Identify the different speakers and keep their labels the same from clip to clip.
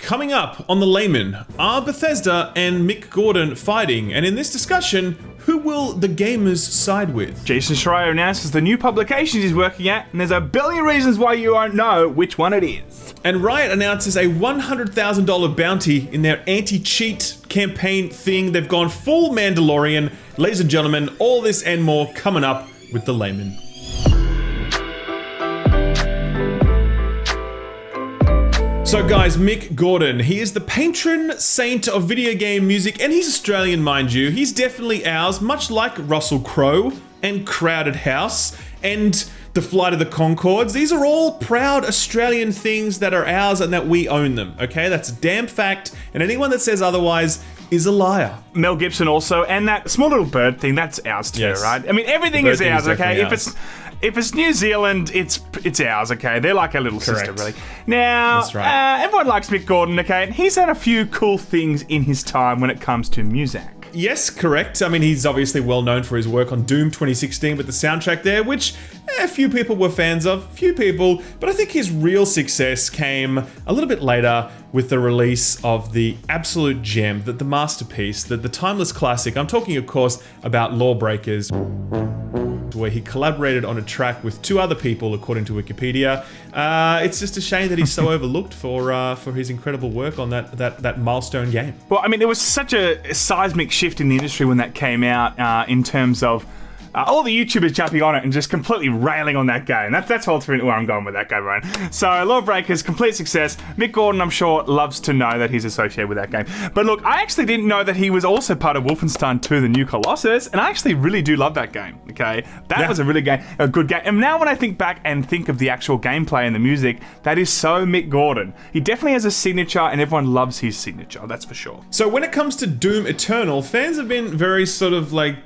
Speaker 1: coming up on the Laymen, are Bethesda and Mick Gordon fighting? And in this discussion, who will the gamers side with?
Speaker 2: Jason Schreier announces the new publications he's working at, and there's a billion reasons why you won't know which one it is.
Speaker 1: And Riot announces a $100,000 bounty in their anti-cheat campaign thing. They've gone full Mandalorian. Ladies and gentlemen, all this and more coming up with the Laymen. So guys, Mick Gordon, he is the patron saint of video game music, and he's Australian, mind you. He's definitely ours, much like Russell Crowe and Crowded House and The Flight of the Conchords. These are all proud Australian things that are ours and that we own them, okay? That's a damn fact, and anyone that says otherwise is a liar.
Speaker 2: Mel Gibson also, and that small little bird thing, that's ours too,
Speaker 1: Yes.
Speaker 2: right? I mean, everything is ours, okay?
Speaker 1: Ours.
Speaker 2: If it's New Zealand, it's ours, okay? They're like a little sister, really. Now,
Speaker 1: That's right.
Speaker 2: Everyone likes Mick Gordon, okay? And he's had a few cool things in his time when it comes to music.
Speaker 1: Yes, correct. I mean, he's obviously well known for his work on Doom 2016 with the soundtrack there, which a few people were fans of, but I think his real success came a little bit later with the release of the absolute gem, the masterpiece, the timeless classic. I'm talking, of course, about Lawbreakers, where he collaborated on a track with two other people, according to Wikipedia. It's just a shame that he's so overlooked for his incredible work on that milestone game.
Speaker 2: Well, I mean, there was such a seismic shift in the industry when that came out in terms of all the YouTubers jumping on it and just completely railing on that game. That's ultimately where I'm going with that game, Ryan. So, Lawbreakers, complete success. Mick Gordon, I'm sure, loves to know that he's associated with that game. But look, I actually didn't know that he was also part of Wolfenstein 2: The New Colossus, and I actually really do love that game, okay? That was a good game. And now when I think back and think of the actual gameplay and the music, that is so Mick Gordon. He definitely has a signature, and everyone loves his signature, that's for sure.
Speaker 1: So when it comes to Doom Eternal, fans have been very sort of like,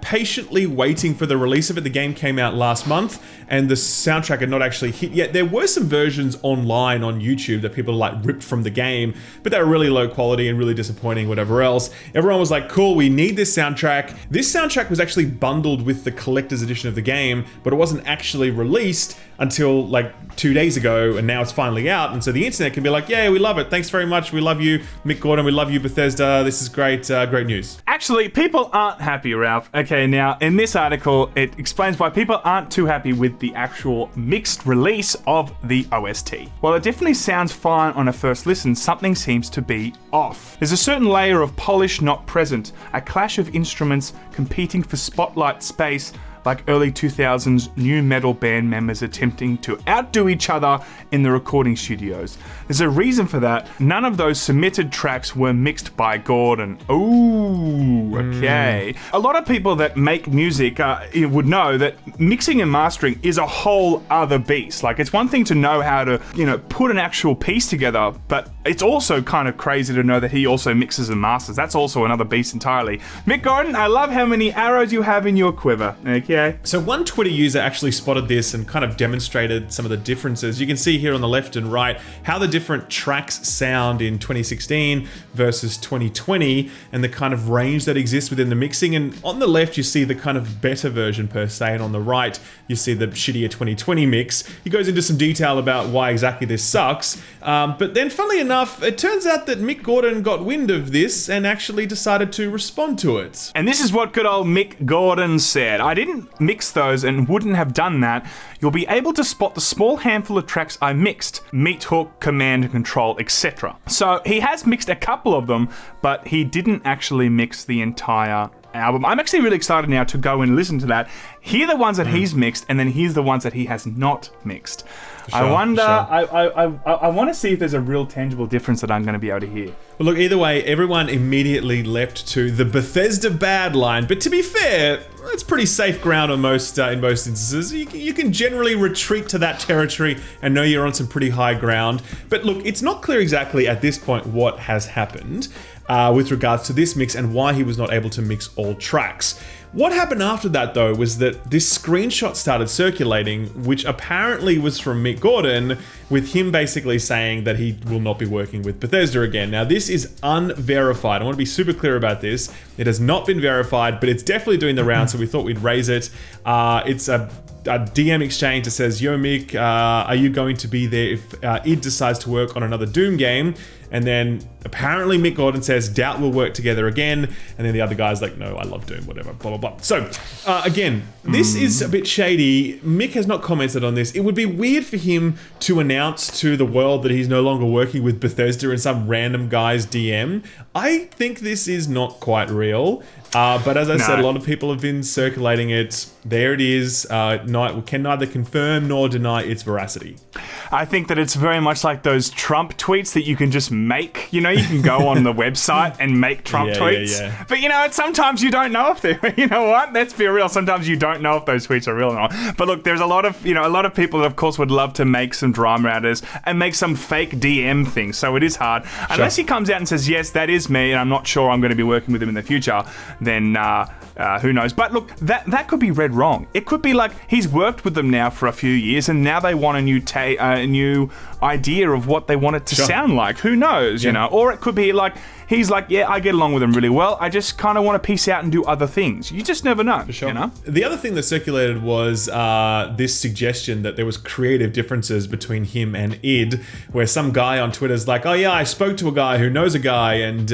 Speaker 1: patiently waiting for the release of it. The game came out last month, and the soundtrack had not actually hit yet. There were some versions online on YouTube that people like ripped from the game, but they were really low quality and really disappointing, whatever else. Everyone was like, cool, we need this soundtrack. This soundtrack was actually bundled with the collector's edition of the game, but it wasn't actually released until like 2 days ago, and now it's finally out. And so the internet can be like, yeah, we love it. Thanks very much. We love you, Mick Gordon. We love you, Bethesda. This is great, great news.
Speaker 2: Actually, people aren't happy, Ralph. Okay, now, in this article, it explains why people aren't too happy with the actual mixed release of the OST. While it definitely sounds fine on a first listen, something seems to be off. There's a certain layer of polish not present, a clash of instruments competing for spotlight space, like early 2000s new metal band members attempting to outdo each other in the recording studios. There's a reason for that. None of those submitted tracks were mixed by Gordon. Ooh, okay. A lot of people that make music would know that mixing and mastering is a whole other beast. Like, it's one thing to know how to, put an actual piece together, but it's also kind of crazy to know that he also mixes and masters. That's also another beast entirely. Mick Gordon, I love how many arrows you have in your quiver. Okay.
Speaker 1: So one Twitter user actually spotted this and kind of demonstrated some of the differences. You can see here on the left and right how the different tracks sound in 2016 versus 2020 and the kind of range that exists within the mixing. And on the left, you see the kind of better version per se, and on the right, you see the shittier 2020 mix. He goes into some detail about why exactly this sucks. But then, funnily enough, it turns out that Mick Gordon got wind of this and actually decided to respond to it.
Speaker 2: And this is what good old Mick Gordon said. I didn't mix those and wouldn't have done that. You'll be able to spot the small handful of tracks I mixed, meat hook, command and control, etc. So he has mixed a couple of them, but he didn't actually mix the entire album. I'm actually really excited now to go and listen to that, hear the ones that he's mixed, and then here's the ones that he has not mixed.
Speaker 1: Sure,
Speaker 2: I wonder,
Speaker 1: sure.
Speaker 2: I want to see if there's a real tangible difference that I'm going to be able to hear.
Speaker 1: Well, look, either way, everyone immediately leapt to the Bethesda bad line, but to be fair, that's pretty safe ground on most in most instances. You can generally retreat to that territory and know you're on some pretty high ground. But look, it's not clear exactly at this point what has happened with regards to this mix and why he was not able to mix all tracks. What happened after that, though, was that this screenshot started circulating, which apparently was from Mick Gordon, with him basically saying that he will not be working with Bethesda again. Now, this is unverified. I want to be super clear about this. It has not been verified, but it's definitely doing the round, so we thought we'd raise it. It's a DM exchange that says, "Yo, Mick, are you going to be there if id decides to work on another Doom game?" And then apparently Mick Gordon says, "Doubt we'll work together again." And then the other guy's like, "No, I love Doom, whatever, blah, blah, blah." So, again, this is a bit shady. Mick has not commented on this. It would be weird for him to announce to the world that he's no longer working with Bethesda in some random guy's DM. I think this is not quite real. But as I said, a lot of people have been circulating it. There it is. Can neither confirm nor deny its veracity.
Speaker 2: I think that it's very much like those Trump tweets that you can just make. You know, you can go on the website and make Trump tweets. Yeah. But you know, sometimes you don't know if they're, you know what? Let's be real. Sometimes you don't know if those tweets are real or not. But look, there's a lot of people that of course would love to make some drama out of this and make some fake DM things. So it is hard. Sure. Unless he comes out and says, "Yes, that is me, and I'm not sure I'm going to be working with him in the future," then who knows? But look, that could be read wrong. It could be like he's worked with them now for a few years, and now they want a new idea of what they want it to sound like. Who knows? You know? Or it could be like he's like, "Yeah, I get along with them really well. I just kind of want to peace out and do other things." You just never know. For sure. You know?
Speaker 1: The other thing that circulated was this suggestion that there was creative differences between him and id, where some guy on Twitter's like, "Oh yeah, I spoke to a guy who knows a guy, and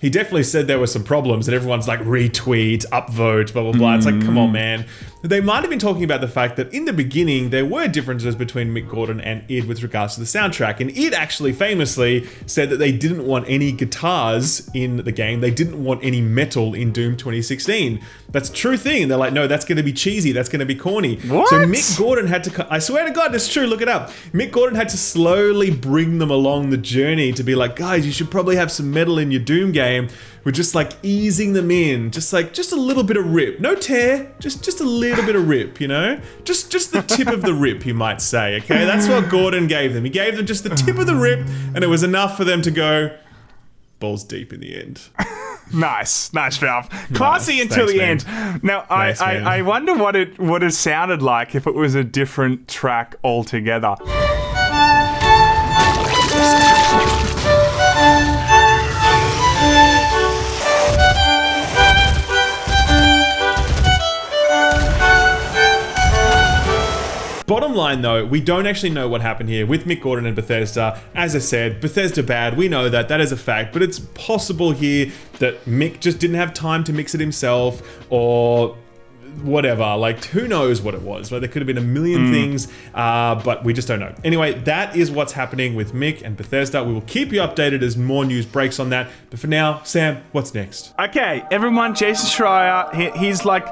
Speaker 1: he definitely said there were some problems," and everyone's like, "Retweet, upvote, blah blah blah." It's like, come on, man. They might have been talking about the fact that in the beginning there were differences between Mick Gordon and id with regards to the soundtrack, and id actually famously said that they didn't want any guitars in the game. They didn't want any metal in Doom 2016. That's a true thing. They're like, "No, that's going to be cheesy. That's going to be corny."
Speaker 2: What?
Speaker 1: So Mick Gordon had to, I swear to God, it's true. Look it up. Mick Gordon had to slowly bring them along the journey to be like, "Guys, you should probably have some metal in your Doom game." We're just like easing them in, just a little bit of rip, no tear, just a little bit of rip, you know, just the tip of the rip, you might say. Okay, that's what Gordon gave them. He gave them just the tip of the rip, and it was enough for them to go balls deep in the end.
Speaker 2: Nice, Ralph. Classy until the end. Now, I wonder what it sounded like if it was a different track altogether.
Speaker 1: Bottom line though, we don't actually know what happened here with Mick Gordon and Bethesda. As I said, Bethesda bad, we know that is a fact, but it's possible here that Mick just didn't have time to mix it himself, or whatever, like who knows what it was, right? There could have been a million things, but we just don't know. Anyway, that is what's happening with Mick and Bethesda. We will keep you updated as more news breaks on that, but for now, Sam, what's next?
Speaker 2: Okay, everyone, Jason Schreier, he's like...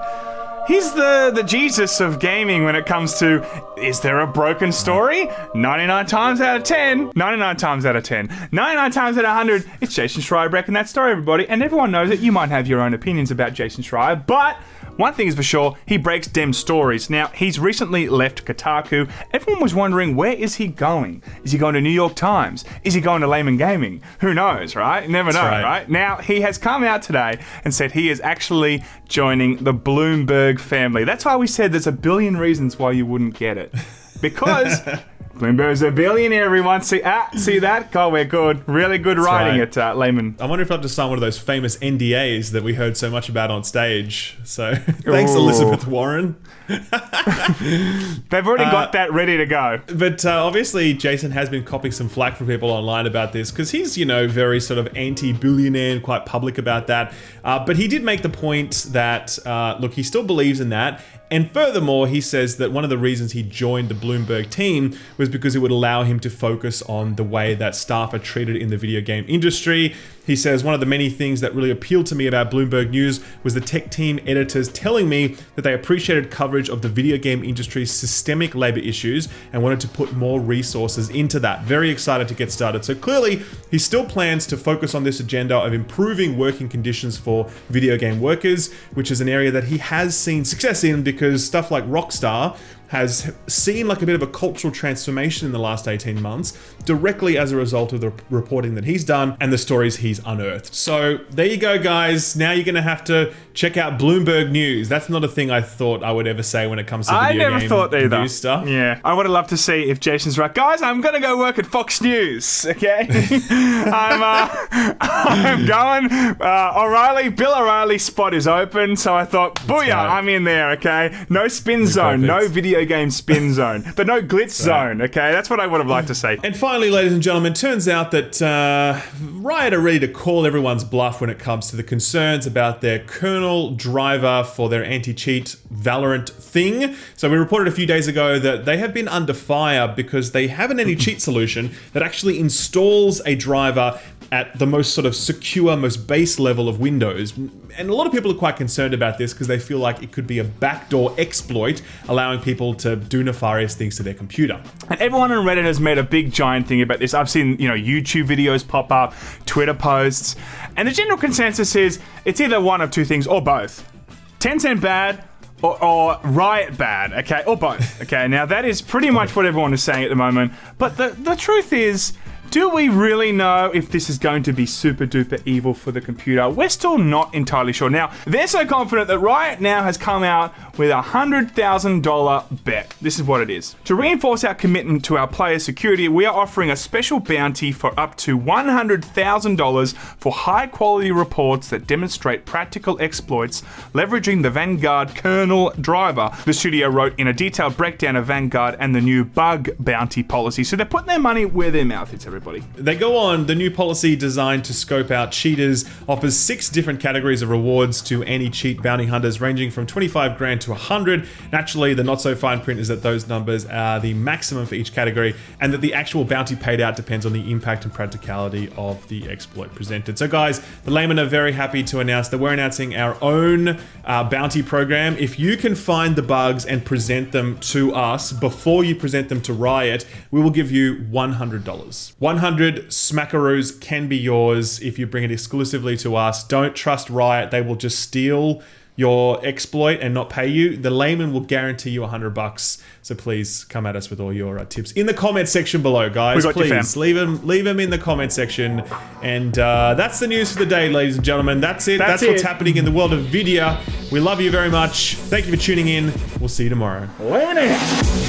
Speaker 2: He's the Jesus of gaming when it comes to, is there a broken story? 99 times out of 10. 99 times out of 10. 99 times out of 100, it's Jason Schreier breaking that story, everybody. And everyone knows it. You might have your own opinions about Jason Schreier, but one thing is for sure, he breaks dem stories. Now, he's recently left Kotaku. Everyone was wondering, where is he going? Is he going to New York Times? Is he going to Laymen Gaming? Who knows, right? Never know, right? Now, he has come out today and said he is actually joining the Bloomberg family. That's why we said there's a billion reasons why you wouldn't get it. Because Bloomberg's a billionaire, everyone. See that? God, we're good. Really good writing at Laymen.
Speaker 1: I wonder if I have to sign one of those famous NDAs that we heard so much about on stage. So, thanks, Elizabeth Warren.
Speaker 2: They've already got that ready to go.
Speaker 1: But obviously, Jason has been copying some flack from people online about this because he's, very sort of anti-billionaire and quite public about that. But he did make the point that, look, he still believes in that. And furthermore, he says that one of the reasons he joined the Bloomberg team was because it would allow him to focus on the way that staff are treated in the video game industry. He says, one of the many things that really appealed to me about Bloomberg News was the tech team editors telling me that they appreciated coverage of the video game industry's systemic labor issues and wanted to put more resources into that. Very excited to get started. So clearly, he still plans to focus on this agenda of improving working conditions for video game workers, which is an area that he has seen success in because stuff like Rockstar has seen like a bit of a cultural transformation in the last 18 months directly as a result of the reporting that he's done and the stories he's unearthed. So there you go, guys. Now you're going to have to check out Bloomberg News. That's not a thing I thought I would ever say when it comes to video game news stuff.
Speaker 2: Yeah, I would have loved to see if Jason's right. Guys, I'm going to go work at Fox News, okay? I'm going. Bill O'Reilly's spot is open, so I thought, booyah, I'm in there, okay? No spin zone, no video video game spin zone, but no glitch zone, okay? That's what I would have liked to say.
Speaker 1: And finally, ladies and gentlemen, turns out that Riot are ready to call everyone's bluff when it comes to the concerns about their kernel driver for their anti-cheat Valorant thing. So we reported a few days ago that they have been under fire because they have an anti-cheat solution that actually installs a driver at the most sort of secure, most base level of Windows. And a lot of people are quite concerned about this because they feel like it could be a backdoor exploit, allowing people to do nefarious things to their computer.
Speaker 2: And everyone on Reddit has made a big giant thing about this. I've seen, YouTube videos pop up, Twitter posts, and the general consensus is it's either one of two things or both. Tencent bad, or Riot bad, okay? Or both, okay? Now, that is pretty much what everyone is saying at the moment. But the truth is, do we really know if this is going to be super duper evil for the computer? We're still not entirely sure. Now, they're so confident that Riot now has come out with a $100,000 bet. This is what it is. To reinforce our commitment to our players' security, we are offering a special bounty for up to $100,000 for high-quality reports that demonstrate practical exploits leveraging the Vanguard kernel driver. The studio wrote in a detailed breakdown of Vanguard and the new bug bounty policy. So they're putting their money where their mouth is, everybody.
Speaker 1: They go on, the new policy designed to scope out cheaters offers 6 different categories of rewards to anti-cheat bounty hunters, ranging from 25 grand to 100. Naturally, the not so fine print is that those numbers are the maximum for each category, and that the actual bounty paid out depends on the impact and practicality of the exploit presented. So guys, the Laymen are very happy to announce that we're announcing our own bounty program. If you can find the bugs and present them to us before you present them to Riot, we will give you $100. 100 smackaroos can be yours if you bring it exclusively to us. Don't trust Riot. They will just steal your exploit and not pay you. The Layman will guarantee you $100. So please come at us with all your tips in the comment section below, guys. Please leave them in the comment section. And that's the news for the day, ladies and gentlemen. That's it. That's what's happening in the world of video. We love you very much. Thank you for tuning in. We'll see you tomorrow.
Speaker 2: Later.